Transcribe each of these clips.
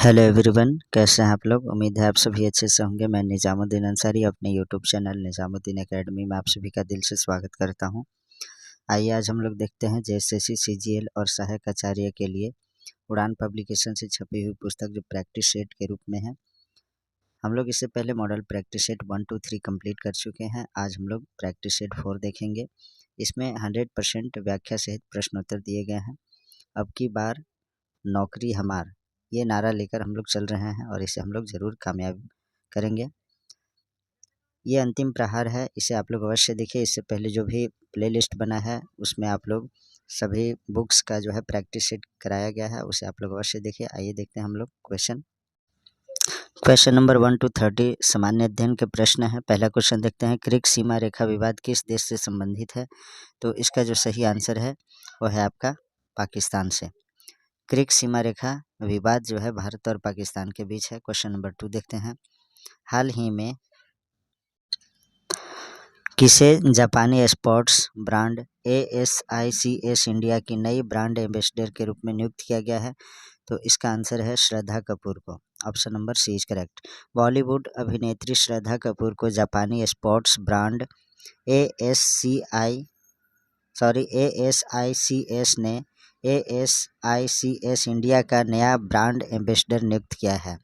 Hello everyone, कैसे हैं आप लोग। उम्मीद है आप सभी अच्छे से होंगे। मैं निजामुद्दीन अंसारी अपने यूट्यूब चैनल निजामुद्दीन एकेडमी में आप सभी का दिल से स्वागत करता हूं। आइए आज हम लोग देखते हैं जेएसएससी सीजीएल और सहायक आचार्य के लिए उड़ान पब्लिकेशन से छपी हुई पुस्तक जो प्रैक्टिस सेट के रूप में है। हम लोग इससे पहले मॉडल प्रैक्टिस सेट 1, 2, 3 कंप्लीट कर चुके हैं। आज हम लोग प्रैक्टिस सेट 4 देखेंगे। इसमें 100% व्याख्या सहित प्रश्नोत्तर दिए गए हैं। अब की बार नौकरी हमार, ये नारा लेकर हम लोग चल रहे हैं और इसे हम लोग ज़रूर कामयाब करेंगे। ये अंतिम प्रहार है, इसे आप लोग अवश्य देखिए। इससे पहले जो भी प्लेलिस्ट बना है उसमें आप लोग सभी बुक्स का जो है प्रैक्टिस सेट कराया गया है, उसे आप लोग अवश्य देखिए। आइए देखते हैं हम लोग क्वेश्चन नंबर 1 to 30 सामान्य अध्ययन के प्रश्न है। पहला क्वेश्चन देखते हैं, क्रिक सीमा रेखा विवाद किस देश से संबंधित है। तो इसका जो सही आंसर है वो है आपका पाकिस्तान से। क्रिक सीमा रेखा विवाद जो है भारत और पाकिस्तान के बीच है। क्वेश्चन नंबर 2 देखते हैं, हाल ही में किसे जापानी स्पोर्ट्स ब्रांड ASICS इंडिया की नई ब्रांड एम्बेसडर के रूप में नियुक्त किया गया है। तो इसका आंसर है श्रद्धा कपूर को। Option number C is correct. Bollywood अभिनेत्री श्रद्धा कपूर को जापानी स्पोर्ट्स ब्रांड ASICS ने ASICS इंडिया का नया ब्रांड एम्बेसडर नियुक्त किया है।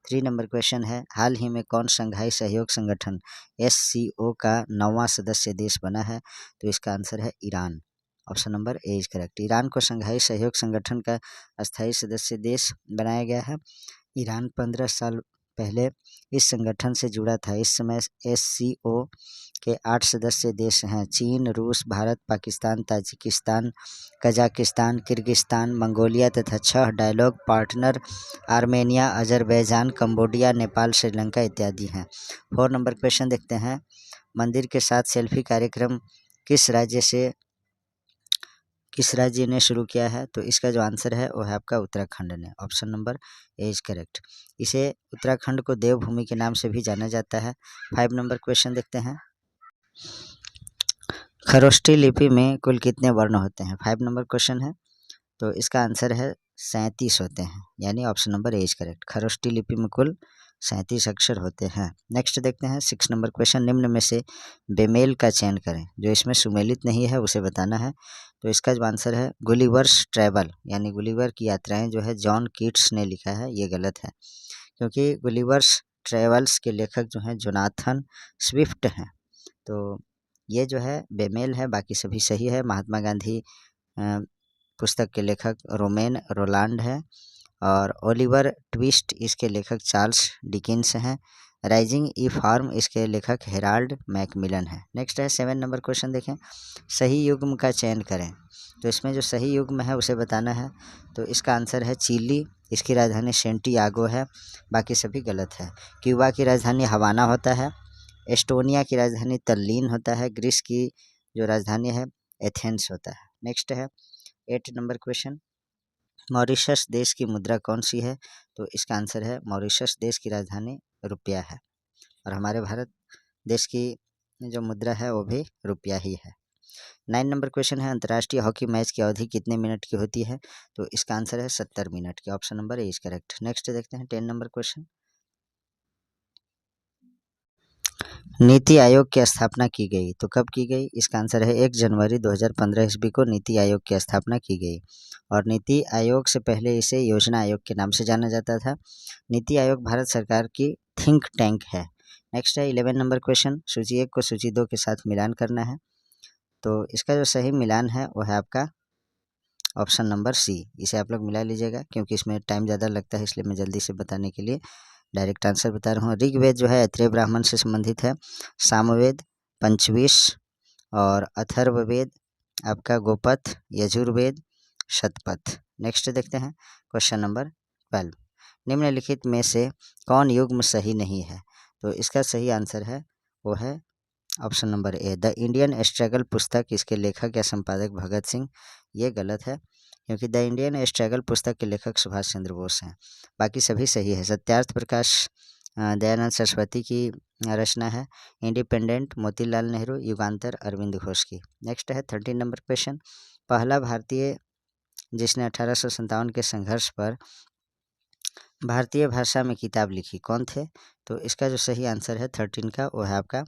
3 नंबर क्वेश्चन है, हाल ही में कौन शंघाई सहयोग संगठन SCO का 9वां सदस्य देश बना है। तो इसका आंसर है Iran. Option number A is correct. Iran को शंघाई सहयोग संगठन का अस्थायी सदस्य देश बनाया गया है। ईरान 15 साल पहले इस संगठन से जुड़ा था। इस समय SCO के 8 सदस्य देश हैं, चीन, रूस, Bharat, Pakistan, Tajikistan, Kazakhstan, Kyrgyzstan, Mongolia तथा 6 dialogue partner Armenia, Azerbaijan, Cambodia, Nepal, Sri Lanka इत्यादि हैं। 4 नंबर क्वेश्चन देखते हैं, मंदिर के साथ सेल्फी कार्यक्रम किस राज्य ने शुरू किया है। तो इसका जो आंसर है वो है आपका उत्तराखंड ने। Option number A is correct. इसे उत्तराखंड को देवभूमि के नाम से भी जाना जाता है। 5 नंबर क्वेश्चन देखते हैं, खरोष्ठी लिपि में कुल कितने वर्ण होते हैं। 5 नंबर क्वेश्चन है, तो इसका आंसर है 37 होते हैं, यानी option number A is correct. Kharosthi लिपि में कुल 37 अक्षर होते हैं। नेक्स्ट देखते हैं 6 नंबर क्वेश्चन, निम्न में से बेमेल का चयन करें, जो इसमें सुमेलित नहीं है उसे बताना है। तो इसका जो आंसर है गुलिवर्स ट्रैवल, यानी गुलिवर की यात्राएं जो है जॉन कीट्स ने लिखा है, ये गलत है, क्योंकि गुलिवर्स ट्रैवल्स के लेखक जो हैं जोनाथन स्विफ्ट हैं। तो ये जो है बेमेल है, बाकी सभी सही है। महात्मा गांधी पुस्तक के लेखक रोमेन रोलांड है और ओलिवर ट्विस्ट इसके लेखक चार्ल्स डिकिंस हैं। राइजिंग ई फार्म इसके लेखक हेराल्ड मैकमिलन है। नेक्स्ट है 7 नंबर क्वेश्चन देखें, सही युग्म का चयन करें। तो इसमें जो सही युग्म है उसे बताना है। तो इसका आंसर है चिली, इसकी राजधानी सेंटियागो है, बाकी सभी गलत है। क्यूबा की राजधानी हवाना होता है। एस्टोनिया की राजधानी तल्लीन होता है। ग्रीस की जो राजधानी है एथेंस होता है। नेक्स्ट है 8 नंबर क्वेश्चन, मॉरिशस देश की मुद्रा कौन सी है। तो इसका आंसर है मॉरिशस देश की राजधानी रुपया है, और हमारे भारत देश की जो मुद्रा है वो भी रुपया ही है। 9 नंबर क्वेश्चन है, अंतर्राष्ट्रीय हॉकी मैच की अवधि कितने मिनट की होती है। तो इसका आंसर है 70 मिनट की। Option number A is correct. Next देखते हैं 10 नंबर क्वेश्चन, नीति आयोग की स्थापना की गई। तो कब की गई, इसका आंसर है 1 जनवरी 2015 ईस्वी को नीति आयोग की स्थापना की गई, और नीति आयोग से पहले इसे योजना आयोग के नाम से जाना जाता था। नीति आयोग भारत सरकार की थिंक टैंक है। नेक्स्ट है 11 नंबर क्वेश्चन, सूची 1 को सूची 2 के साथ मिलान करना है। तो इसका जो सही मिलान है वो है आपका ऑप्शन नंबर सी। इसे आप लोग मिला लीजिएगा, क्योंकि इसमें टाइम ज़्यादा लगता है, इसलिए मैं जल्दी से बताने के लिए डायरेक्ट आंसर बता रहा हूँ। ऋग्वेद जो है ऐत्रेय ब्राह्मण से संबंधित है। सामवेद, पंचविश और अथर्ववेद आपका गोपथ, यजुर्वेद, शतपथ। नेक्स्ट देखते हैं क्वेश्चन नंबर 12, निम्नलिखित में से कौन युग्म सही नहीं है। तो इसका सही आंसर है वो है option number A, the Indian struggle पुस्तक, इसके लेखक या संपादक भगत सिंह। ये गलत है, क्योंकि द इंडियन स्ट्रगल पुस्तक के लेखक सुभाष चंद्र बोस हैं। बाकी सभी सही है। सत्यार्थ प्रकाश दयानंद सरस्वती की रचना है। इंडिपेंडेंट मोतीलाल नेहरू, युगांतर अरविंद घोष की। नेक्स्ट है 13 नंबर क्वेश्चन, पहला भारतीय जिसने 1857 के संघर्ष पर भारतीय भाषा में किताब लिखी कौन थे? तो इसका जो सही आंसर है 13 का वो है आपका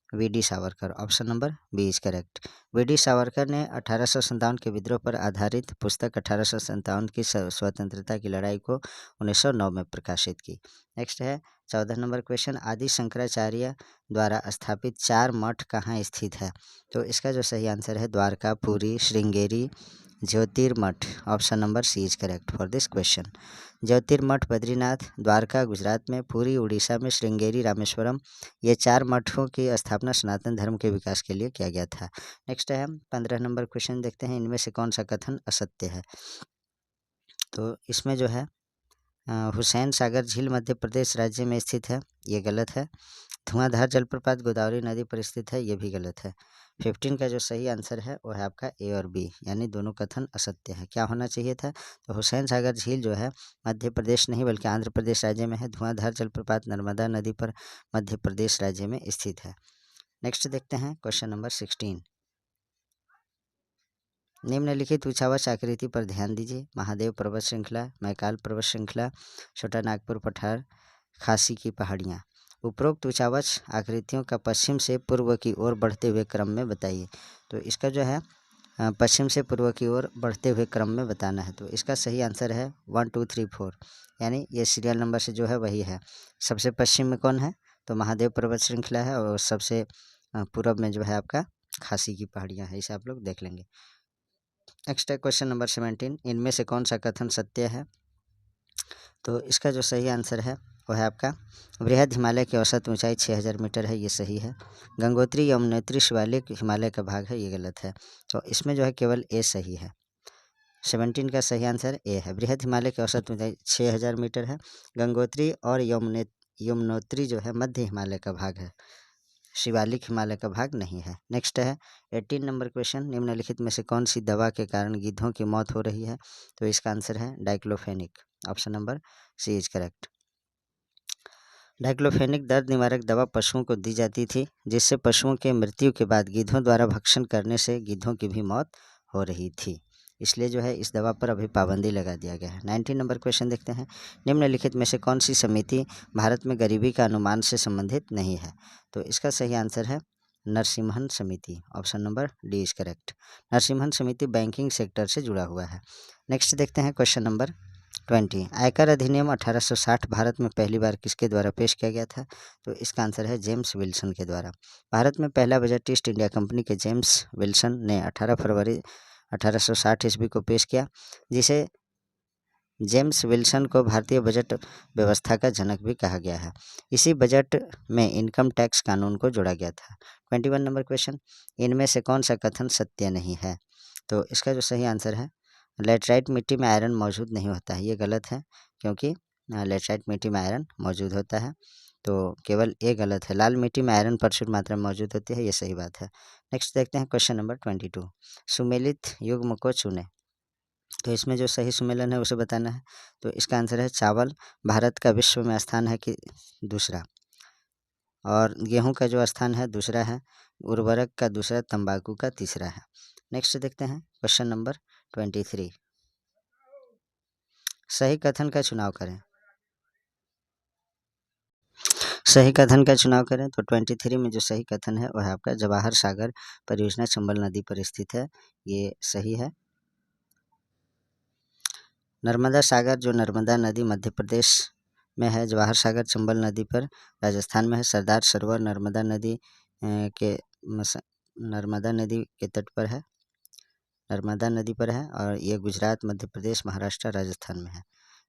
V D. Savarkar. Option number B is correct. V D. Savarkar ने 1857 के विद्रोह पर आधारित पुस्तक 1857 की स्वतंत्रता की लड़ाई को 1909 में प्रकाशित की। नेक्स्ट है 14 नंबर क्वेश्चन, आदि शंकराचार्य द्वारा स्थापित 4 मठ कहाँ स्थित है? तो इसका जो सही आंसर है Dwarka, Puri, Sringeri, Jyotirmath. Option number C is correct for this question. Jyotirmath Badrinath, Dwarka Gujarat में, पुरी उड़ीसा में, श्रृंगेरी रामेश्वरम, ये 4 मठों की स्थापना सनातन धर्म के विकास के लिए किया गया था। नेक्स्ट है हम 15 नंबर क्वेश्चन देखते हैं, इनमें से कौन सा कथन असत्य है? तो इसमें जो है हुसैन सागर झील मध्य प्रदेश राज्य में स्थित है, ये गलत है। धुआंधार जलप्रपात गोदावरी नदी पर स्थित है, ये भी गलत है। 15 का जो सही आंसर है वो है आपका ए और बी, यानी दोनों कथन असत्य है। क्या होना चाहिए था? तो हुसैन सागर झील जो है मध्य प्रदेश नहीं बल्कि आंध्र प्रदेश राज्य में है। धुआंधार जलप्रपात नर्मदा नदी पर मध्य प्रदेश राज्य में स्थित है। नेक्स्ट देखते हैं क्वेश्चन नंबर 16। निम्नलिखित उचावच आकृति पर ध्यान दीजिए। महादेव पर्वत श्रृंखला, मैकाल पर्वत श्रृंखला, छोटा नागपुर पठार, खासी की पहाड़ियाँ। उपरोक्त उचावच आकृतियों का पश्चिम से पूर्व की ओर बढ़ते हुए क्रम में बताइए। तो इसका जो है पश्चिम से पूर्व की ओर बढ़ते हुए क्रम में बताना है। तो इसका सही आंसर है 1 2 3 4, यानी ये सीरियल नंबर से जो है वही है। सबसे पश्चिम में कौन है? तो महादेव पर्वत श्रृंखला है, और सबसे पूर्व में जो है आपका खासी की पहाड़ियाँ है। इसे आप लोग देख लेंगे। नेक्स्ट है क्वेश्चन नंबर 17, इनमें से कौन सा कथन सत्य है? तो इसका जो सही आंसर है वो है आपका बृहद हिमालय की औसत ऊंचाई 6000 मीटर है, ये सही है। गंगोत्री यमुनोत्री शिवालिक हिमालय का भाग है, ये गलत है। तो इसमें जो है केवल ए सही है। 17 का सही आंसर ए है। बृहद हिमालय की औसत ऊंचाई 6000 मीटर है। गंगोत्री और यमुनोत्री जो है मध्य हिमालय का भाग है, शिवालिक हिमालय का भाग नहीं है। नेक्स्ट है 18 नंबर क्वेश्चन, निम्नलिखित में से कौन सी दवा के कारण गिद्धों की मौत हो रही है? तो इसका आंसर है diclofenac. Option number C is correct. Diclofenac दर्द निवारक दवा पशुओं को दी जाती थी, जिससे पशुओं के मृत्यु के बाद गिद्धों द्वारा भक्षण करने से गिद्धों की भी मौत हो रही थी। इसलिए जो है इस दवा पर अभी पाबंदी लगा दिया गया है। 19 नंबर क्वेश्चन देखते हैं, निम्नलिखित में से कौन सी समिति भारत में गरीबी का अनुमान से संबंधित नहीं है? तो इसका सही आंसर है नरसिम्हन समिति। Option number D is correct. Narasimhan समिति बैंकिंग सेक्टर से जुड़ा हुआ है। नेक्स्ट देखते हैं क्वेश्चन नंबर 20, आयकर अधिनियम 1860 भारत में पहली बार किसके द्वारा पेश किया गया था? तो इसका आंसर है जेम्स विल्सन के द्वारा। भारत में पहला बजट ईस्ट इंडिया कंपनी के जेम्स विल्सन ने 18 फरवरी 1860 ईस्वी को पेश किया, जिसे जेम्स विल्सन को भारतीय बजट व्यवस्था का जनक भी कहा गया है। इसी बजट में इनकम टैक्स कानून को जोड़ा गया था। 21 नंबर क्वेश्चन, इनमें से कौन सा कथन सत्य नहीं है? तो इसका जो सही आंसर है लेटराइट मिट्टी में आयरन मौजूद नहीं होता है, ये गलत है, क्योंकि लेटराइट मिट्टी में आयरन मौजूद होता है। तो केवल ये गलत है। लाल मिट्टी में आयरन प्रचुर मात्रा में मौजूद होती है, ये सही बात है। नेक्स्ट देखते हैं क्वेश्चन नंबर 22, सुमेलित युग्म को चुने। तो इसमें जो सही सुमेलन है उसे बताना है। तो इसका आंसर है चावल भारत का विश्व में स्थान है कि दूसरा, और गेहूं का जो स्थान है दूसरा है, उर्वरक का दूसरा, तंबाकू का तीसरा है। नेक्स्ट देखते हैं क्वेश्चन नंबर 23, सही कथन का चुनाव करें। सही कथन का चुनाव करें तो 23 में जो सही कथन है वह है आपका जवाहर सागर परियोजना चंबल नदी पर स्थित है, ये सही है। नर्मदा सागर जो नर्मदा नदी मध्य प्रदेश में है, जवाहर सागर चंबल नदी पर राजस्थान में है। सरदार सरोवर नर्मदा नदी के तट पर है, नर्मदा नदी पर है, और ये गुजरात, मध्य प्रदेश, महाराष्ट्र, राजस्थान में है।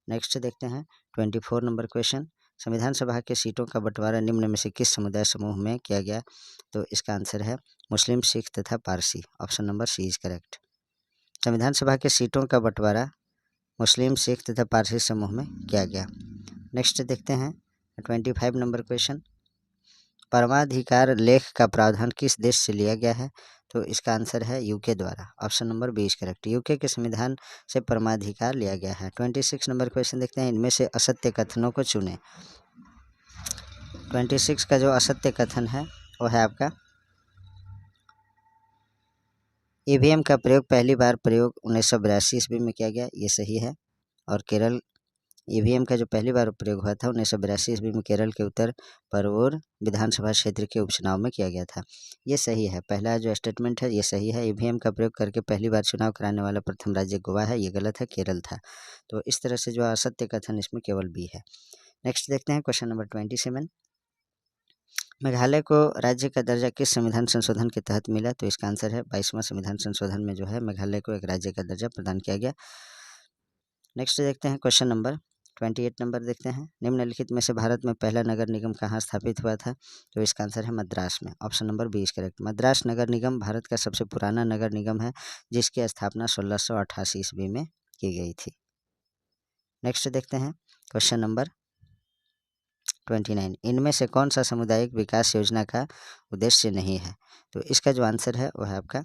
नेक्स्ट देखते हैं 24 नंबर क्वेश्चन, संविधान सभा के सीटों का बंटवारा निम्न में से किस समुदाय समूह में किया गया? तो इसका आंसर है मुस्लिम, सिख तथा Parsi. Option number C is correct. संविधान सभा के सीटों का बंटवारा मुस्लिम, सिख तथा पारसी समूह में किया गया। नेक्स्ट देखते हैं 25 नंबर क्वेश्चन, परमाधिकार लेख का प्रावधान किस देश से लिया गया है? तो इसका आंसर है यूके द्वारा। Option number B is correct. UK के संविधान से परमाधिकार लिया गया है। 26 नंबर क्वेश्चन देखते हैं, इनमें से असत्य कथनों को चुनें। 26 का जो असत्य कथन है वो है आपका ईवीएम का प्रयोग पहली बार 1982 ईस्वी में किया गया, ये सही है। और केरल ईवीएम का जो पहली बार प्रयोग हुआ था 1982 ईस्वी में केरल के उत्तर परवूर विधानसभा क्षेत्र के उपचुनाव में किया गया था। ये सही है, पहला जो स्टेटमेंट है ये सही है। ईवीएम का प्रयोग करके पहली बार चुनाव कराने वाला प्रथम राज्य गोवा है, ये गलत है, केरल था। तो इस तरह से जो असत्य कथन इसमें केवल बी है। नेक्स्ट देखते हैं क्वेश्चन नंबर 27। मेघालय को राज्य का दर्जा किस संविधान संशोधन के तहत मिला? तो इसका आंसर है 22वां संविधान संशोधन में जो है मेघालय को एक राज्य का दर्जा प्रदान किया गया। नेक्स्ट देखते हैं क्वेश्चन नंबर 28 नंबर देखते हैं। निम्नलिखित में से भारत में पहला नगर निगम कहाँ स्थापित हुआ था? तो इसका आंसर है मद्रास में, ऑप्शन नंबर 20 करेक्ट। मद्रास नगर निगम भारत का सबसे पुराना नगर निगम है, जिसकी स्थापना 1688 ईस्वी में की गई थी। नेक्स्ट देखते हैं क्वेश्चन नंबर 29। इनमें से कौन सा सामुदायिक विकास योजना का उद्देश्य नहीं है? तो इसका जो आंसर है वह है आपका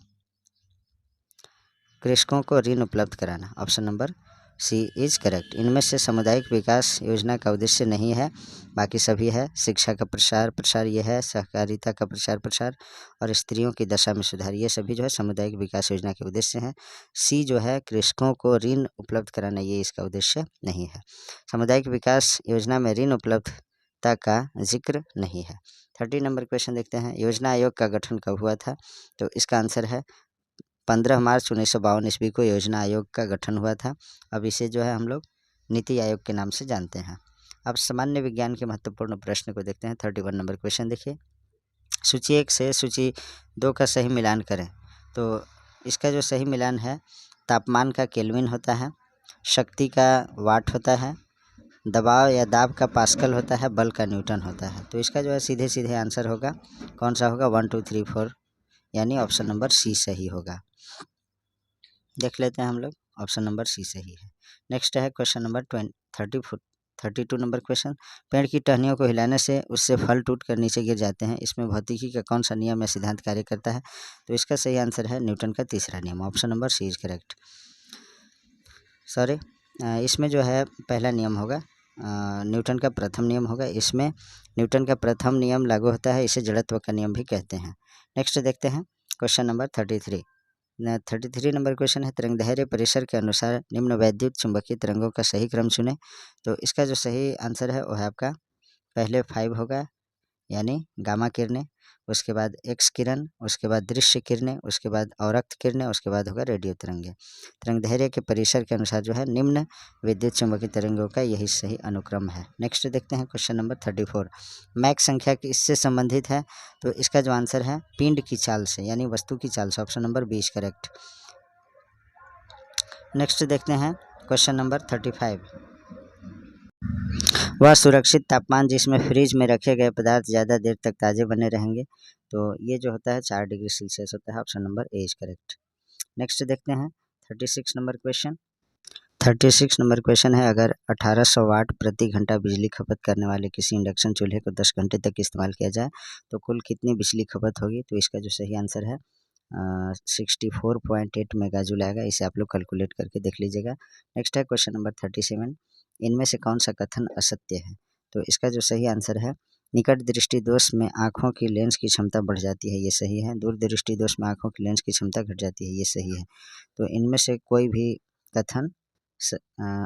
कृषकों को ऋण उपलब्ध कराना, option number C is correct. इनमें से सामुदायिक विकास योजना का उद्देश्य नहीं है, बाकी सभी है। शिक्षा का प्रसार ये है, सहकारिता का प्रसार और स्त्रियों की दशा में सुधार, ये सभी जो है सामुदायिक विकास योजना के उद्देश्य हैं। सी जो है कृषकों को ऋण उपलब्ध कराना, ये इसका उद्देश्य नहीं है। सामुदायिक विकास योजना में ऋण उपलब्धता का जिक्र नहीं है। 30 नंबर क्वेश्चन देखते हैं। योजना आयोग का गठन कब हुआ था? तो इसका आंसर है 15 मार्च 1952 ईस्वी को योजना आयोग का गठन हुआ था। अब इसे जो है हम लोग नीति आयोग के नाम से जानते हैं। अब सामान्य विज्ञान के महत्वपूर्ण प्रश्न को देखते हैं। 31 नंबर क्वेश्चन देखिए। सूची 1 से सूची 2 का सही मिलान करें। तो इसका जो सही मिलान है, तापमान का केल्विन होता है, शक्ति का वाट होता है, दबाव या दाब का पास्कल होता है, बल का न्यूटन होता है। तो इसका जो है सीधे सीधे आंसर होगा, कौन सा होगा? 1 2 3 4, यानी ऑप्शन नंबर सी सही होगा। देख लेते हैं हम लोग, ऑप्शन नंबर सी सही है। नेक्स्ट है क्वेश्चन नंबर 32 नंबर क्वेश्चन। पेड़ की टहनियों को हिलाने से उससे फल टूट कर नीचे गिर जाते हैं, इसमें भौतिकी का कौन सा नियम या सिद्धांत कार्य करता है? तो इसका सही आंसर है न्यूटन का तीसरा नियम, option number C is correct. Sorry, इसमें जो है पहला नियम होगा, न्यूटन का प्रथम नियम होगा। इसमें न्यूटन का प्रथम नियम लागू होता है, इसे जड़त्व का नियम भी कहते हैं। नेक्स्ट देखते हैं क्वेश्चन नंबर 33 नंबर क्वेश्चन है। तरंगदैर्घ्य परिसर के अनुसार निम्न वैद्युत चुंबकीय तरंगों का सही क्रम चुनें। तो इसका जो सही आंसर है वो है आपका पहले 5 होगा, यानी गामा किरणें, उसके बाद एक्स किरण, उसके बाद दृश्य किरणें, उसके बाद अवरक्त किरणें, उसके बाद होगा रेडियो तरंगें। तरंगदैर्घ्य के परिसर के अनुसार जो है निम्न विद्युत चुंबकीय तरंगों का यही सही अनुक्रम है। नेक्स्ट देखते हैं क्वेश्चन नंबर 34। मैक संख्या किससे संबंधित है? तो इसका जो आंसर है पिंड की चाल से, यानी वस्तु की चाल से, ऑप्शन नंबर 20 करेक्ट। नेक्स्ट देखते हैं क्वेश्चन नंबर 35। वह सुरक्षित तापमान जिसमें फ्रिज में रखे गए पदार्थ ज़्यादा देर तक ताज़े बने रहेंगे। तो ये जो होता है 4 डिग्री सेल्सियस होता है, option number A is correct. Next देखते हैं 36 नंबर क्वेश्चन। 36 नंबर क्वेश्चन है। अगर 1800 वाट प्रति घंटा बिजली खपत करने वाले किसी इंडक्शन चूल्हे को 10 घंटे तक इस्तेमाल किया जाए तो कुल कितनी बिजली खपत होगी? तो इसका जो सही आंसर है 64.8 मेगाजूल आएगा। इसे आप लोग कैलकुलेट करके देख लीजिएगा। नेक्स्ट है क्वेश्चन नंबर 37। इनमें से कौन सा कथन असत्य है? तो इसका जो सही आंसर है निकट दृष्टि दोष में आँखों की लेंस की क्षमता बढ़ जाती है, ये सही है। दूर दृष्टि दोष में आँखों की लेंस की क्षमता घट जाती है, ये सही है। तो इनमें से कोई भी कथन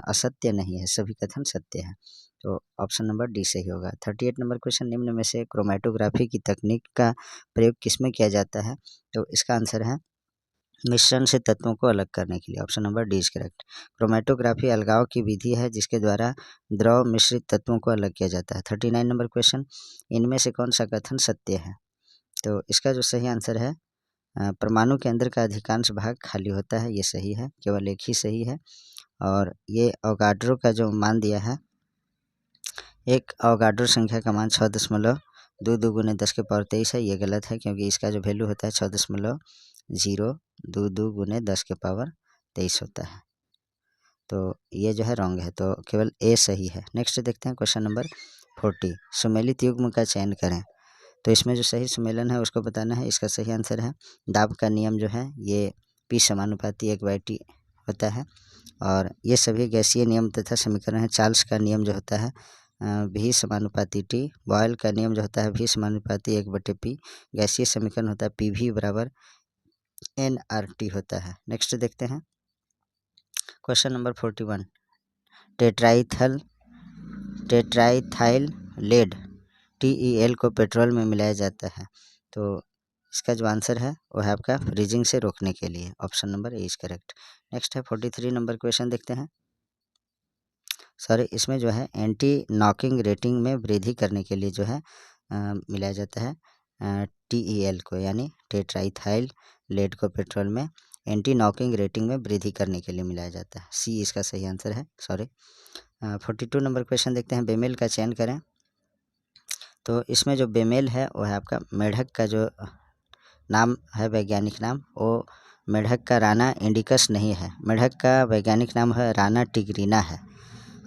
असत्य नहीं है, सभी कथन सत्य है। तो ऑप्शन नंबर डी सही होगा। 38 नंबर क्वेश्चन। निम्न में से क्रोमेटोग्राफी की तकनीक का प्रयोग किसमें किया जाता है? तो इसका आंसर है मिश्रण से तत्वों को अलग करने के लिए, option number D is correct. Chromatography अलगाव की विधि है जिसके द्वारा द्रव मिश्रित तत्वों को अलग किया जाता है। 39 नंबर क्वेश्चन। इनमें से कौन सा कथन सत्य है? तो इसका जो सही आंसर है परमाणु के अंदर का अधिकांश भाग खाली होता है, ये सही है, केवल एक ही सही है। और ये अवोगाड्रो का जो मान दिया है, एक अवोगाड्रो संख्या का मान 6.22 गुने 10 के पावर 23 है, ये गलत है क्योंकि इसका जो वैल्यू होता है 6.022 गुने 10 के पावर 23 होता है। तो ये जो है रॉन्ग है, तो केवल ए सही है। नेक्स्ट देखते हैं क्वेश्चन नंबर 40। सुमेलित युग्म का चयन करें। तो इसमें जो सही सुमेलन है उसको बताना है। इसका सही आंसर है दाब का नियम जो है ये P समानुपाती 1/T होता है। और ये सभी गैसीय नियम तथा समीकरण है। चार्ल्स का नियम जो होता है V समानुपाती T। बॉयल का नियम जो होता है V समानुपाती 1/P। गैसीय समीकरण होता है PV बराबर nRT होता है। नेक्स्ट देखते हैं question number 41। Tetraethyl lead TEL को पेट्रोल में मिलाया जाता है। तो इसका जो आंसर है वो है आपका फ्रीजिंग से रोकने के लिए। Option number A is correct. Next है 43 नंबर क्वेश्चन देखते हैं। सॉरी, इसमें जो है एंटी नॉकिंग रेटिंग में वृद्धि करने के लिए जो है मिलाया जाता है TEL को, यानी टेट्राइथाइल लेड को पेट्रोल में एंटी नॉकिंग रेटिंग में वृद्धि करने के लिए मिलाया जाता है। सी इसका सही आंसर है। सॉरी, 42 नंबर क्वेश्चन देखते हैं। बेमेल का चयन करें। तो इसमें जो बेमेल है वो है आपका मेढक का जो नाम है, वैज्ञानिक नाम, वो मेढक का राना इंडिकस नहीं है। मेढक का वैज्ञानिक नाम है राना टिग्रीना है।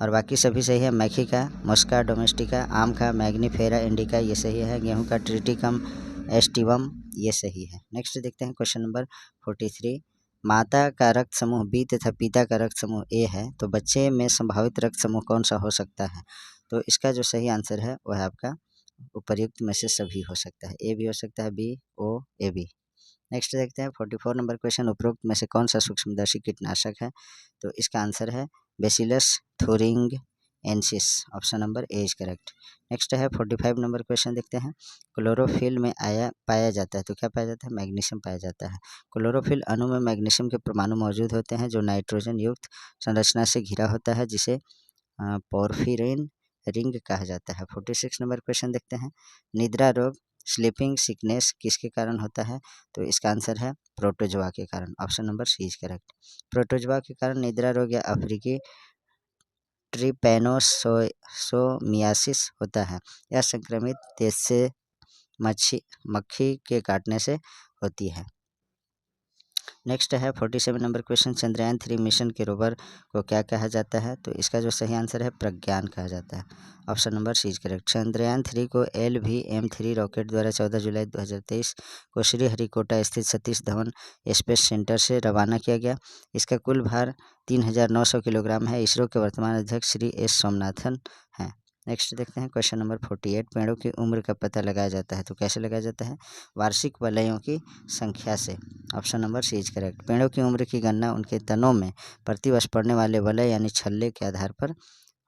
और बाकी सभी सही है। मैखिका, मस्का डोमेस्टिका, आम का मैग्नीफेरा इंडिका ये सही है। गेहूं का ट्रिटिकम एस्टिवम ये सही है। नेक्स्ट देखते हैं क्वेश्चन नंबर 43। माता का रक्त समूह बी तथा पिता का रक्त समूह ए है, तो बच्चे में संभावित रक्त समूह कौन सा हो सकता है? तो इसका जो सही आंसर है वह है आपका उपर्युक्त में से सभी हो सकता है। ए भी हो सकता है, B, O, A B. Next देखते हैं 44 नंबर क्वेश्चन। उपरोक्त में से कौन सा सूक्ष्मदर्शी कीटनाशक है? तो इसका आंसर है Bacillus thuringiensis. Option number A is correct. Next है 45 नंबर क्वेश्चन देखते हैं। क्लोरोफिल में पाया जाता है, तो क्या पाया जाता है? मैग्नीशियम पाया जाता है। क्लोरोफिल अणु में मैग्नीशियम के परमाणु मौजूद होते हैं जो नाइट्रोजन युक्त संरचना से घिरा होता है, जिसे पोर्फिरिन रिंग कहा जाता है। 46 नंबर क्वेश्चन देखते हैं। निद्रा रोग स्लीपिंग सिकनेस किसके कारण होता है? तो इसका आंसर है प्रोटोजोआ के कारण। Option number C is correct. Protozoa के कारण निद्रा रोग या अफ्रीकी ट्रिपेनोसोमियासिस होता है। यह संक्रमित तेज से मक्खी के काटने से होती है। नेक्स्ट है 47 नंबर क्वेश्चन। चंद्रयान 3 मिशन के रोवर को क्या कहा जाता है? तो इसका जो सही आंसर है प्रज्ञान कहा जाता है। Option number C is correct. Chandrayaan 3 को LVM-3 रॉकेट द्वारा 14 जुलाई 2023 को श्रीहरिकोटा स्थित सतीश धवन स्पेस सेंटर से रवाना किया गया। इसका कुल भार 3900 किलोग्राम है। इसरो के वर्तमान अध्यक्ष श्री एस सोमनाथन हैं। नेक्स्ट देखते हैं क्वेश्चन नंबर 48। पेड़ों की उम्र का पता लगाया जाता है, तो कैसे लगाया जाता है? वार्षिक वलयों की संख्या से। Option number C is correct. पेड़ों की उम्र की गणना उनके तनों में प्रतिवर्ष पड़ने वाले वलय यानी छल्ले के आधार पर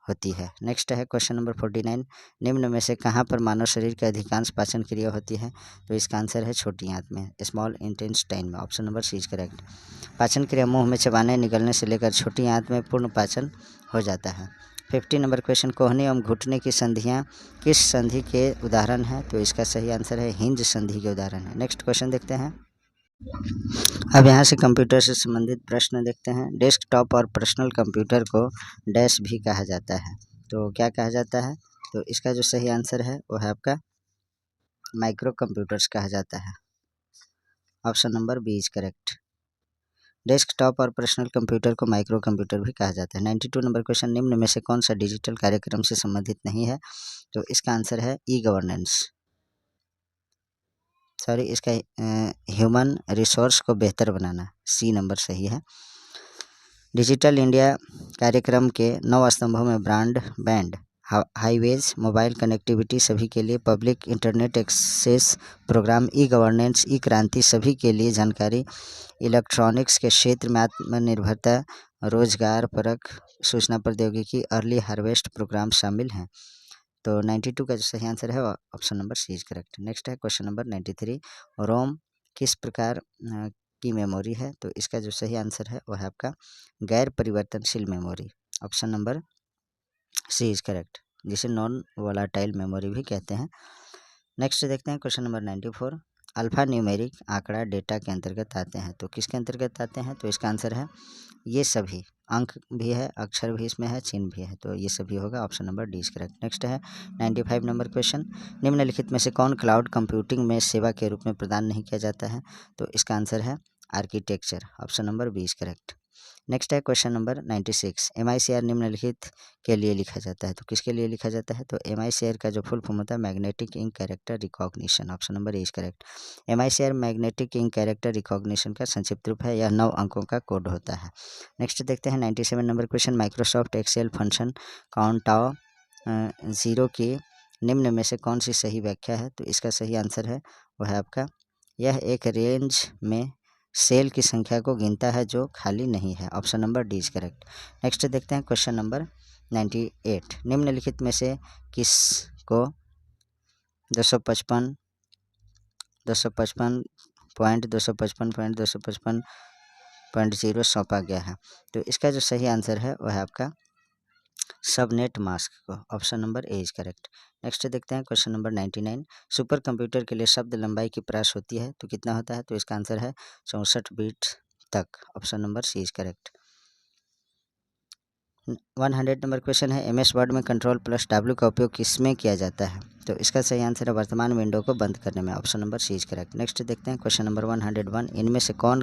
होती है। नेक्स्ट है क्वेश्चन नंबर 49। निम्न में से कहाँ पर मानव शरीर की अधिकांश पाचन क्रिया होती है? तो इसका आंसर है छोटी आंत में, स्मॉल इंटेस्टाइन में। Option number C is correct. पाचन क्रिया मुंह में चबाने निगलने से लेकर छोटी आंत में पूर्ण पाचन हो जाता है। 50 नंबर क्वेश्चन। कोहनी एवं घुटने की संधियाँ किस संधि के उदाहरण हैं? तो इसका सही आंसर है हिंज संधि के उदाहरण है। नेक्स्ट क्वेश्चन देखते हैं। अब यहाँ से कंप्यूटर से संबंधित प्रश्न देखते हैं। डेस्कटॉप और पर्सनल कंप्यूटर को डैश भी कहा जाता है, तो क्या कहा जाता है? तो इसका जो सही आंसर है वो है आपका माइक्रो कंप्यूटर्स कहा जाता है। Option number B is correct. Desktop और पर्सनल कंप्यूटर को माइक्रो कंप्यूटर भी कहा जाता है। 92 नंबर क्वेश्चन। निम्न में से कौन सा डिजिटल कार्यक्रम से संबंधित नहीं है? तो इसका आंसर है ई-गवर्नेंस। सॉरी, इसका ह्यूमन रिसोर्स को बेहतर बनाना। सी नंबर सही है। डिजिटल इंडिया कार्यक्रम के 9 स्तंभों में ब्रॉडबैंड, हाईवेज, मोबाइल कनेक्टिविटी सभी के लिए, public internet access programme, E governance, E Kranti सभी के लिए जानकारी, इलेक्ट्रॉनिक्स के क्षेत्र में आत्मनिर्भरता, रोजगार परक सूचना प्रौद्योगिकी, अर्ली हार्वेस्ट प्रोग्राम शामिल हैं। तो 92 का जो सही आंसर है option number C is correct. Next है क्वेश्चन नंबर 93। रोम किस प्रकार की मेमोरी है? तो इसका जो सही आंसर है वह है आपका गैर परिवर्तनशील मेमोरी। Option number C is correct, जिसे नॉन वोलाटाइल मेमोरी भी कहते हैं। नेक्स्ट देखते हैं क्वेश्चन नंबर 94। अल्फा न्यूमेरिक आंकड़ा डेटा के अंतर्गत आते हैं, तो किसके अंतर्गत आते हैं? तो इसका आंसर है ये सभी। अंक भी है, अक्षर भी इसमें है, चिन्ह भी है, तो ये सभी होगा। Option number D is correct. Next है 95 नंबर क्वेश्चन। निम्नलिखित में से कौन क्लाउड कंप्यूटिंग में सेवा के रूप में प्रदान नहीं किया जाता है? तो इसका आंसर है architecture. Option number B is correct. Next है क्वेश्चन नंबर 96। MICR निम्नलिखित के लिए लिखा जाता है, तो किसके लिए लिखा जाता है? तो MICR का जो फुल फॉर्म होता है magnetic ink character recognition. Option number A is correct. MICR magnetic ink character recognition का संक्षिप्त रूप है। यह 9 अंकों का कोड होता है। नेक्स्ट देखते हैं 97 number question. Microsoft Excel function काउंटाओ 0 की निम्न में से कौन सी सही व्याख्या है? तो इसका सही आंसर है वह है आपका यह एक रेंज में सेल की संख्या को गिनता है जो खाली नहीं है। Option number D is correct. Next देखते हैं क्वेश्चन नंबर 98। निम्नलिखित में से किसको 255 255.255.0 सौंपा गया है? तो इसका जो सही आंसर है वह है आपका सबनेट मास्क को। Option number A is correct. Next देखते हैं क्वेश्चन नंबर 99। सुपर कंप्यूटर के लिए शब्द लंबाई की प्रयास होती है तो कितना होता है? तो इसका आंसर है 64 बीट तक। Option number C is correct. 100 number question है, MS वर्ड में Ctrl+W का उपयोग किसमें किया जाता है? तो इसका सही आंसर है वर्तमान विंडो को बंद करने में। Option number C is correct. Next देखते हैं क्वेश्चन नंबर 101। इनमें से कौन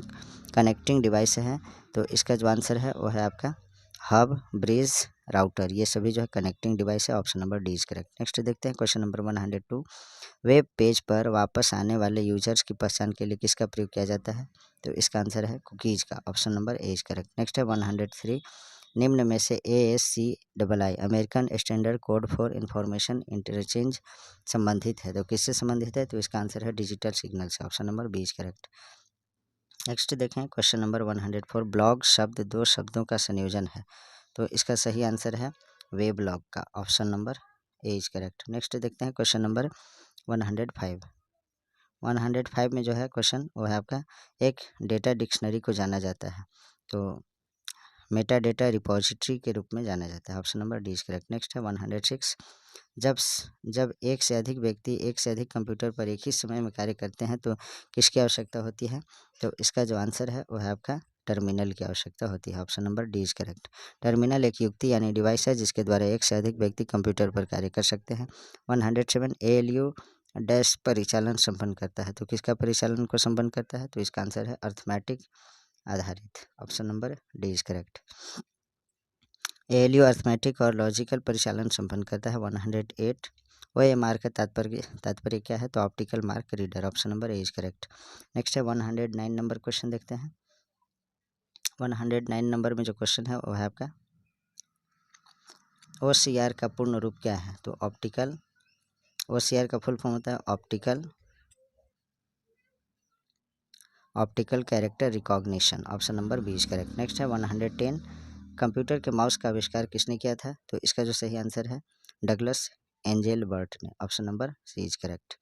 कनेक्टिंग डिवाइस है? तो इसका जो आंसर है वो है आपका हब, ब्रिज, राउटर, ये सभी जो है कनेक्टिंग डिवाइस है। Option number D is correct. Next देखते हैं क्वेश्चन नंबर 102। वेब पेज पर वापस आने वाले यूजर्स की पहचान के लिए किसका प्रयोग किया जाता है? तो इसका आंसर है कुकीज़ का। Option number A is correct. Next है 103। निम्न में से ASCII American standard code for information interchange संबंधित है? तो किससे संबंधित है? तो इसका आंसर है डिजिटल सिग्नल से। Option number B is correct. Next देखें क्वेश्चन नंबर 104। ब्लॉग शब्द दो शब्दों का संयोजन है तो इसका सही आंसर है वेबलॉग का। Option number A is correct. Next देखते हैं क्वेश्चन नंबर 105। 105 में जो है क्वेश्चन वो है आपका एक डेटा डिक्शनरी को जाना जाता है तो मेटा डेटा रिपोजिटरी के रूप में जाना जाता है। Option number D is correct. Next है 106। जब एक से अधिक व्यक्ति एक से अधिक कंप्यूटर पर एक ही समय में कार्य करते हैं तो किसकी आवश्यकता होती है? तो इसका जो आंसर है वो है आपका टर्मिनल की आवश्यकता होती है। Option number D is correct. Terminal एक युक्ति यानी डिवाइस है जिसके द्वारा एक से अधिक व्यक्ति कंप्यूटर पर कार्य कर सकते हैं। 107। ALU डैश परिचालन संपन्न करता है तो किसका परिचालन को संपन्न करता है? तो इसका आंसर है अर्थमेटिक आधारित। Option number D is correct. ALU arithmetic और लॉजिकल परिचालन संपन्न करता है। 108। OMR का तात्पर्य क्या है? तो optical mark reader. Option number A is correct. Next है 109 नंबर क्वेश्चन देखते हैं। 109 नंबर में जो क्वेश्चन है वो है आपका OCR का पूर्ण रूप क्या है? तो OCR का फुल फॉर्म होता है optical character recognition. Option number B is correct. Next है 110। कंप्यूटर के माउस का आविष्कार किसने किया था? तो इसका जो सही आंसर है डगलस एंजेलबर्ट ने। Option number C is correct.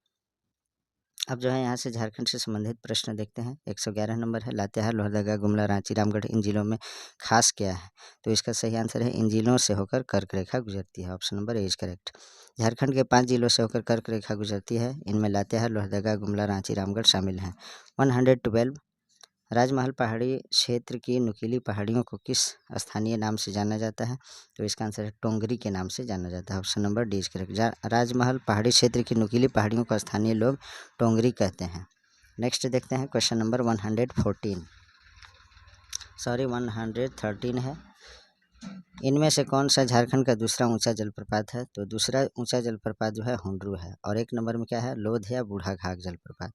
अब जो है यहाँ से झारखंड से संबंधित प्रश्न देखते हैं। 111 नंबर है, लातेहार, लोहरदगा, गुमला, रांची, रामगढ़ इन जिलों में खास क्या है? तो इसका सही आंसर है इन जिलों से होकर कर्क रेखा गुजरती है। Option number A is correct. Jharkhand के 5 जिलों से होकर कर्क रेखा गुजरती है, इनमें लातेहार, लोहरदगा, गुमला, रांची, रामगढ़ शामिल हैं। 112। राजमहल पहाड़ी क्षेत्र की नुकीली पहाड़ियों को किस स्थानीय नाम से जाना जाता है? तो इसका आंसर है टोंगरी के नाम से जाना जाता है। Option number D is correct. Rajmahal पहाड़ी क्षेत्र की नुकीली पहाड़ियों को स्थानीय लोग टोंगरी कहते हैं। नेक्स्ट देखते हैं क्वेश्चन नंबर 113 है। इनमें से कौन सा झारखंड का दूसरा ऊंचा जलप्रपात है? तो दूसरा ऊंचा जलप्रपात जो है हुंड्रू है और एक नंबर में क्या है? लोध या बूढ़ा घाघ जलप्रपात।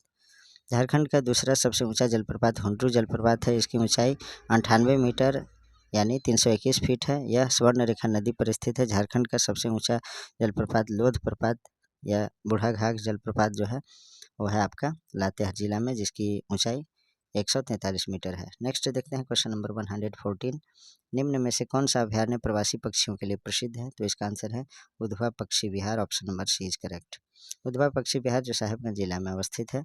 झारखंड का दूसरा सबसे ऊंचा जलप्रपात हुंड्रू जलप्रपात है। इसकी ऊंचाई 98 मीटर यानी 321 फीट है। यह स्वर्णरेखा नदी पर स्थित है। झारखंड का सबसे ऊंचा जलप्रपात लोध प्रपात या बूढ़ा घाघ जलप्रपात जो है वो है आपका लातेहार जिला में, जिसकी ऊंचाई 143 मीटर है। नेक्स्ट देखते हैं क्वेश्चन नंबर 114। निम्न में से कौन सा अभयारण्य प्रवासी पक्षियों के लिए प्रसिद्ध है? तो इसका आंसर है Udhwa Pakshi Vihar. Option number C is correct. Udhwa Pakshi Vihar जो साहेबगंज जिला में अवस्थित है।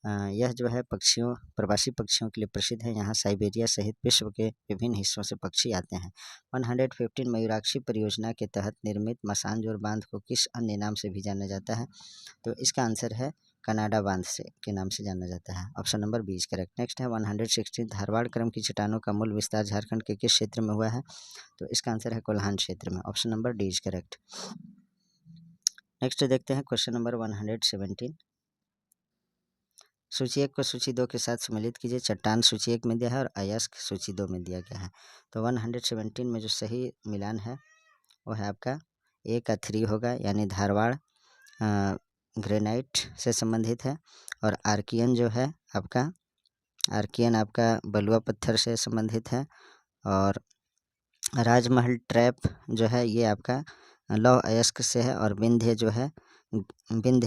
यह जो है प्रवासी पक्षियों के लिए प्रसिद्ध है। यहाँ साइबेरिया सहित विश्व के विभिन्न हिस्सों से पक्षी आते हैं। 115। मयूराक्षी परियोजना के तहत निर्मित मसानजोर बांध को किस अन्य नाम से भी जाना जाता है? तो इसका आंसर है कनाडा बांध के नाम से जाना जाता है। Option number B is correct. Next है 116। धारवाड़ क्रम की चट्टानों का मूल विस्तार झारखंड के किस क्षेत्र में हुआ है? तो इसका आंसर है कोल्हान क्षेत्र में। Option number D is correct. Next देखते हैं क्वेश्चन नंबर 117। सूची 1 को सूची 2 के साथ सम्मिलित कीजिए। चट्टान सूची 1 में दिया है और अयस्क सूची 2 में दिया गया है। तो 117 में जो सही मिलान है वो है आपका ए का 3 होगा यानी धारवाड़ ग्रेनाइट से संबंधित है और आर्कियन आपका बलुआ पत्थर से संबंधित है और राजमहल ट्रैप जो है ये आपका लौह अयस्क से है और विंध्य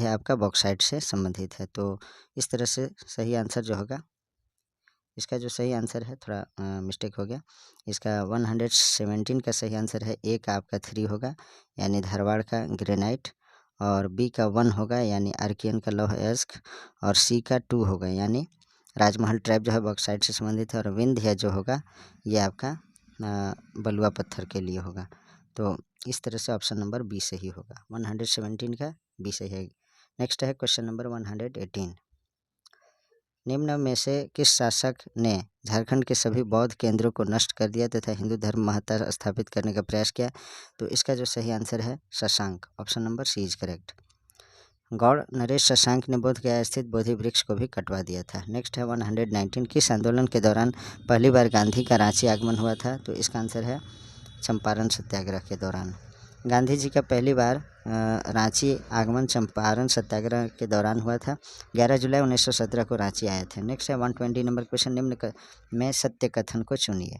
आपका बॉक्साइट से संबंधित है। तो इस तरह से सही आंसर जो होगा इसका जो सही आंसर है, थोड़ा मिस्टेक हो गया, इसका 117 का सही आंसर है। ए का आपका 3 होगा यानी धारवाड़ का ग्रेनाइट, और बी का 1 होगा यानी आर्कियन का लौह अयस्क, और सी का 2 होगा यानी राजमहल ट्रैप जो है बॉक्साइट से संबंधित है, और विंध्य जो होगा ये आपका बलुआ पत्थर के लिए होगा। तो इस तरह से ऑप्शन नंबर बी सही होगा, 117 का बी सही है। नेक्स्ट है क्वेश्चन नंबर 118। निम्न में से किस शासक ने झारखंड के सभी बौद्ध केंद्रों को नष्ट कर दिया तथा हिंदू धर्म महत्ता स्थापित करने का प्रयास किया? तो इसका जो सही आंसर है Shashank, option number C is correct. Gaur नरेश शशांक ने बोध गया स्थित बोधि वृक्ष को भी कटवा दिया था। नेक्स्ट है 119। किस आंदोलन के दौरान पहली बार गांधी का रांची आगमन हुआ था? तो इसका आंसर है चंपारण सत्याग्रह के दौरान। गांधी जी का पहली बार रांची आगमन चंपारण सत्याग्रह के दौरान हुआ था, 11 जुलाई 1917 को रांची आए थे। नेक्स्ट है 120 नंबर क्वेश्चन, निम्न में सत्य कथन को चुनिए।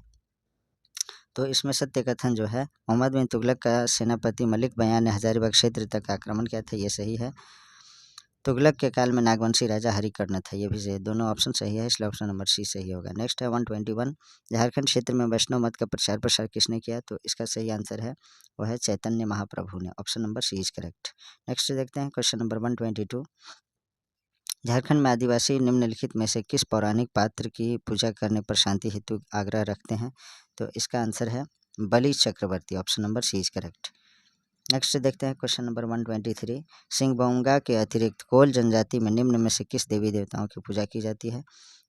तो इसमें सत्य कथन जो है, मोहम्मद बिन तुगलक का सेनापति मलिक बयान ने हजारीबाग क्षेत्र तक आक्रमण किया था, ये सही है। तुगलक के काल में नागवंशी राजा हरिकर्ण था, ये भी सही, दोनों ऑप्शन सही है, इसलिए ऑप्शन नंबर सी सही होगा। नेक्स्ट है 121। झारखंड क्षेत्र में वैष्णव मत का प्रचार प्रसार किसने किया? तो इसका सही आंसर है वो है चैतन्य महाप्रभु ने, option number C is correct. Next देखते हैं क्वेश्चन नंबर 122। झारखंड में आदिवासी निम्नलिखित में से किस पौराणिक पात्र की पूजा करने पर शांति हेतु आग्रह रखते हैं? तो इसका आंसर है Bali Chakravarti, option number C is correct. Next देखते हैं क्वेश्चन नंबर 123। सिंहभोंगा के अतिरिक्त कोल जनजाति में निम्न में से किस देवी देवताओं की पूजा की जाती है?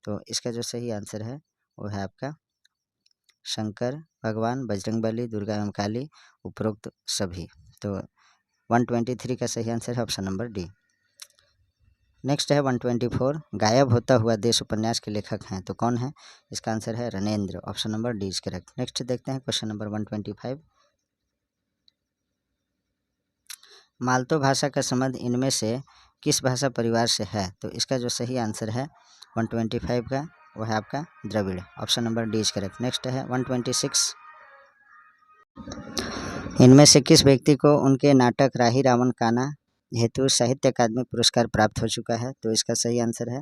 तो इसका जो सही आंसर है वो है आपका शंकर भगवान, बजरंगबली, दुर्गा एवं काली, उपरोक्त सभी। तो 123 का सही आंसर है ऑप्शन नंबर डी। नेक्स्ट है 124। गायब होता हुआ देश उपन्यास के लेखक हैं, तो कौन है? इसका आंसर है Ranendra, option number D is correct. Next देखते हैं क्वेश्चन नंबर 125। मालतो भाषा का संबंध इनमें से किस भाषा परिवार से है? तो इसका जो सही आंसर है 125 का वो है आपका Dravid, option number D is correct. Next है 126। इनमें से किस व्यक्ति को उनके नाटक राही रावण काना हेतु साहित्य अकादमी पुरस्कार प्राप्त हो चुका है? तो इसका सही आंसर है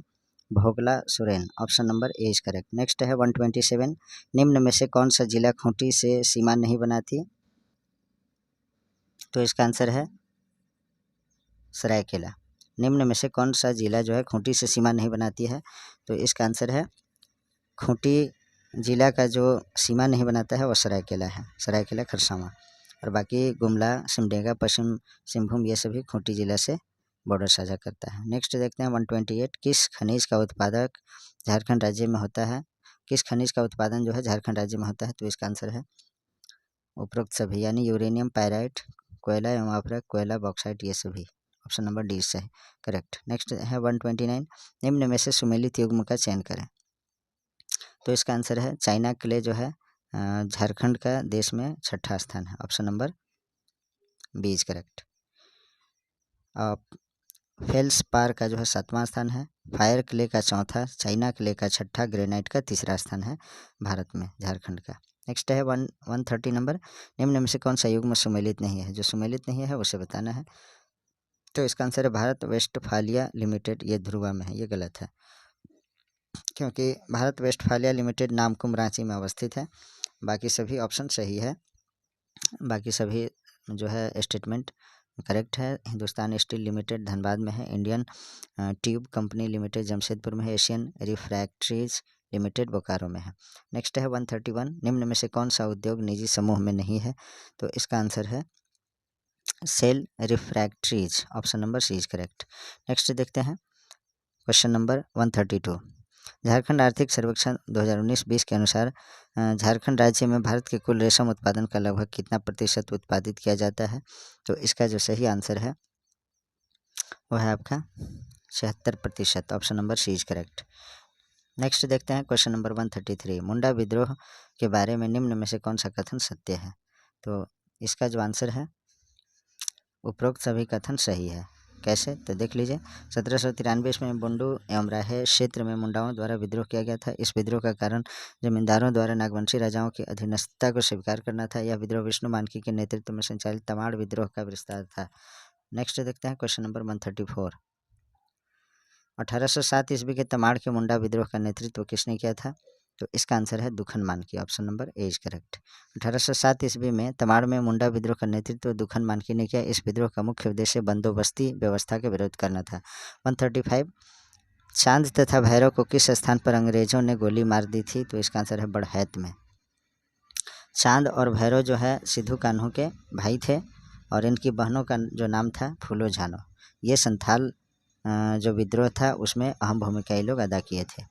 Bhogla Suren, option number A is correct. Next है 127। निम्न में से कौन सा जिला खूंटी से सीमा नहीं बनाती? तो इसका आंसर है सरायकेला। निम्न में से कौन सा जिला जो है खूंटी से सीमा नहीं बनाती है? तो इसका आंसर है खूंटी जिला का जो सीमा नहीं बनाता है वो सरायकेला है, सरायकेला खरसावां, और बाकी गुमला, सिमडेगा, पश्चिम सिंहभूम ये सभी खूंटी जिला से बॉर्डर साझा करता है। नेक्स्ट देखते हैं 128। किस खनिज का उत्पादक झारखंड राज्य में होता है? किस खनिज का उत्पादन जो है झारखंड राज्य में होता है? तो इसका आंसर है उपरोक्त सभी, यानी यूरेनियम, पायराइट, कोयला एवं अभ्रक, कोयला, बॉक्साइट ये सभी, ऑप्शन नंबर डी से करेक्ट। नेक्स्ट है 129। निम्न में से सुमेलित युग्म का चयन करें। तो इसका आंसर है चाइना क्ले जो है झारखंड का देश में 6ठा स्थान है, option number B is correct. फेल्स पार का जो है 7वां स्थान है, फायर क्ले का 4था, चाइना क्ले का 6ठा, ग्रेनाइट का 3रा स्थान है भारत में झारखंड का। नेक्स्ट है 130 नंबर। निम्न में से कौन सा युग्म सुमेलित नहीं है? जो सुमेलित नहीं है उसे बताना है। तो इसका आंसर है भारत वेस्टफालिया लिमिटेड, ये ध्रुवा में है, ये गलत है, क्योंकि भारत वेस्टफालिया लिमिटेड नामकुम रांची में अवस्थित है। बाकी सभी ऑप्शन सही है, बाकी सभी जो है स्टेटमेंट करेक्ट है। हिंदुस्तान स्टील लिमिटेड धनबाद में है, Indian tube company limited Jamshedpur में है, एशियन रिफ्रैक्ट्रीज लिमिटेड बोकारो में है। नेक्स्ट है 131। निम्न में से कौन सा उद्योग निजी समूह में नहीं है? तो इसका आंसर है cell refractories, option number C is correct. Next देखते हैं क्वेश्चन नंबर 132। झारखंड आर्थिक सर्वेक्षण 2019-20 के अनुसार झारखंड राज्य में भारत के कुल रेशम उत्पादन का लगभग कितना प्रतिशत उत्पादित किया जाता है? तो इसका जो सही आंसर है वो है आपका 76%, option number C is correct. Next देखते हैं क्वेश्चन नंबर 133। मुंडा विद्रोह के बारे में निम्न में से कौन सा कथन सत्य है? तो इसका जो आंसर है उपरोक्त सभी कथन सही है। कैसे? तो देख लीजिए, 1793 में बुंडू एवं राहे क्षेत्र में मुंडाओं द्वारा विद्रोह किया गया था। इस विद्रोह का कारण जमींदारों द्वारा नागवंशी राजाओं की अधीनस्थता को स्वीकार करना था। यह विद्रोह विष्णु मानकी के नेतृत्व में संचालित तमाड़ विद्रोह का विस्तार था। नेक्स्ट देखते हैं क्वेश्चन नंबर 134। 1807 ईस्वी के तमाड़ के मुंडा विद्रोह का नेतृत्व किसने किया था? तो इसका आंसर है दुखन मानकी, option number A is correct. 1807 ईस्वी में तमाड़ में मुंडा विद्रोह का नेतृत्व दुखन मानकी ने किया। इस विद्रोह का मुख्य उद्देश्य बंदोबस्ती व्यवस्था के विरोध करना था। 135 चांद तथा भैरव को किस स्थान पर अंग्रेजों ने गोली मार दी थी? तो इसका आंसर है बड़हैत में। चांद और भैरव जो है सिद्धू कान्हू के भाई थे और इनकी बहनों का जो नाम था फूलो झानो। ये संथाल जो विद्रोह था उसमें अहम भूमिका ये लोग अदा किए थे।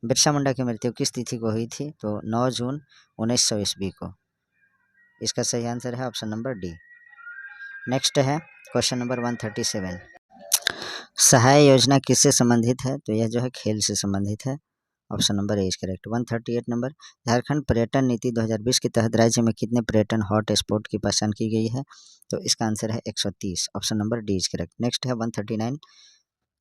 बिरसा मुंडा की मृत्यु किस तिथि को हुई थी? तो 9 जून 1900 ईस्वी को। इसका सही आंसर है ऑप्शन नंबर डी। नेक्स्ट है क्वेश्चन नंबर 137। सहाय योजना किससे संबंधित है? तो यह जो है खेल से संबंधित है, option number A is correct. 138 number, Jharkhand पर्यटन नीति 2020 के तहत राज्य में कितने पर्यटन हॉट स्पॉट की पहचान की गई है? तो इसका आंसर है 130, option number D is correct. Next है 139,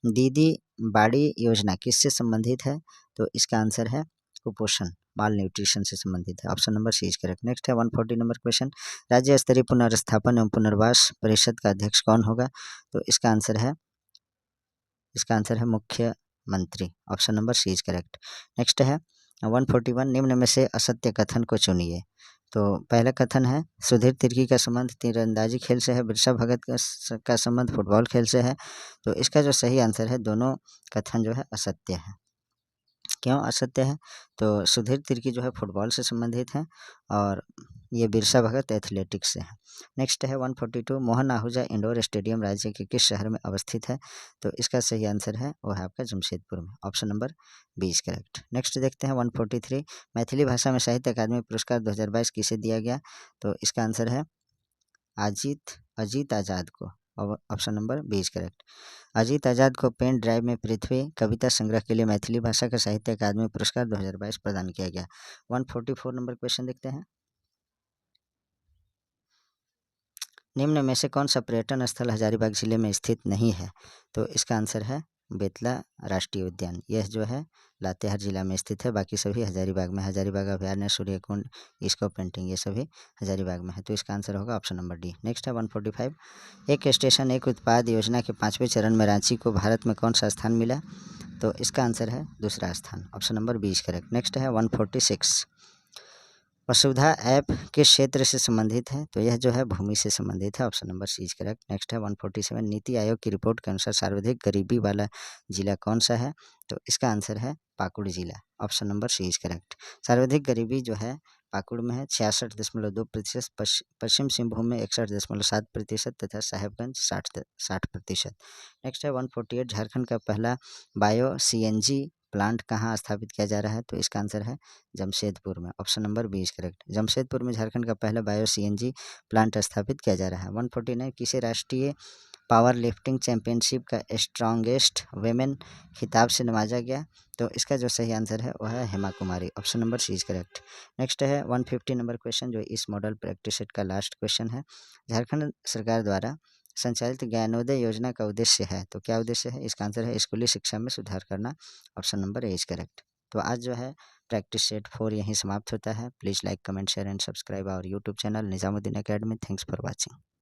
दीदी बाड़ी योजना किससे संबंधित है? तो इसका आंसर है कुपोषण, माल न्यूट्रिशन से संबंधित है, option number C is correct. Next है 140 नंबर क्वेश्चन, राज्य स्तरीय पुनर्स्थापन एवं पुनर्वास परिषद का अध्यक्ष कौन होगा? तो इसका आंसर है मुख्यमंत्री, option number C is correct. Next है 141, निम्न में से असत्य कथन को चुनिए। तो पहला कथन है सुधीर तिर्की का संबंध तीरंदाजी खेल से है, बिरसा भगत का संबंध फुटबॉल खेल से है। तो इसका जो सही आंसर है दोनों कथन जो है असत्य है। क्यों असत्य है? तो सुधीर तिर्की जो है फुटबॉल से संबंधित है और ये बिरसा भगत एथलेटिक्स से है। नेक्स्ट है 142, मोहन आहूजा इंडोर स्टेडियम राज्य के किस शहर में अवस्थित है? तो इसका सही आंसर है वो है आपका जमशेदपुर में, option number B is correct. Next देखते हैं 143, मैथिली भाषा में साहित्य अकादमी पुरस्कार 2022 किसे दिया गया? तो इसका आंसर है अजीत आज़ाद को, option number B is correct. Ajit Azad को पेन ड्राइव में पृथ्वी कविता संग्रह के लिए मैथिली भाषा का साहित्य अकादमी पुरस्कार 2022 प्रदान किया गया। 144 नंबर क्वेश्चन देखते हैं, निम्न में से कौन सा पर्यटन स्थल हजारीबाग जिले में स्थित नहीं है? तो इसका आंसर है बेतला राष्ट्रीय उद्यान। यह जो है लातेहार जिला में स्थित है, बाकी सभी हजारीबाग में, हजारीबाग अभ्यारण्य, सूर्यकुंड, इसको पेंटिंग, ये सभी हजारीबाग में है। तो इसका आंसर होगा ऑप्शन नंबर डी। नेक्स्ट है 145, एक स्टेशन एक उत्पाद योजना के 5वें चरण में रांची को भारत में कौन सा स्थान मिला? तो इसका आंसर है दूसरा स्थान, option number B is correct. Next है 146, वसुधा ऐप किस क्षेत्र से संबंधित है? तो यह जो है भूमि से संबंधित है, option number C is correct. Next है 147, नीति आयोग की रिपोर्ट के अनुसार सर्वाधिक गरीबी वाला जिला कौन सा है? तो इसका आंसर है पाकुड़ जिला, option number C is correct. सर्वाधिक गरीबी जो है पाकुड़ में है 66.2%, पश्चिम सिंहभूम में 61.7% तथा साहेबगंज 60%। नेक्स्ट है 148, झारखंड का पहला बायो CNG प्लांट कहाँ स्थापित किया जा रहा है? तो इसका आंसर है जमशेदपुर में, option number B is correct. Jamshedpur में झारखंड का पहला बायो CNG प्लांट स्थापित किया जा रहा है। 149, किसे राष्ट्रीय पावर लिफ्टिंग चैंपियनशिप का स्ट्रॉन्गेस्ट वेमेन खिताब से नवाजा गया? तो इसका जो सही आंसर है वह है Hema Kumari, option number C is correct. Next है 150 नंबर क्वेश्चन, जो इस मॉडल प्रैक्टिस सेट का लास्ट क्वेश्चन है, झारखंड सरकार द्वारा संचालित ज्ञानोदय योजना का उद्देश्य है? तो क्या उद्देश्य है? इसका आंसर है स्कूली शिक्षा में सुधार करना, option number A is correct. तो आज जो है प्रैक्टिस सेट 4 यहीं समाप्त होता है। Please like, comment, share and subscribe our YouTube channel Nizamuddin academy. Thanks for watching.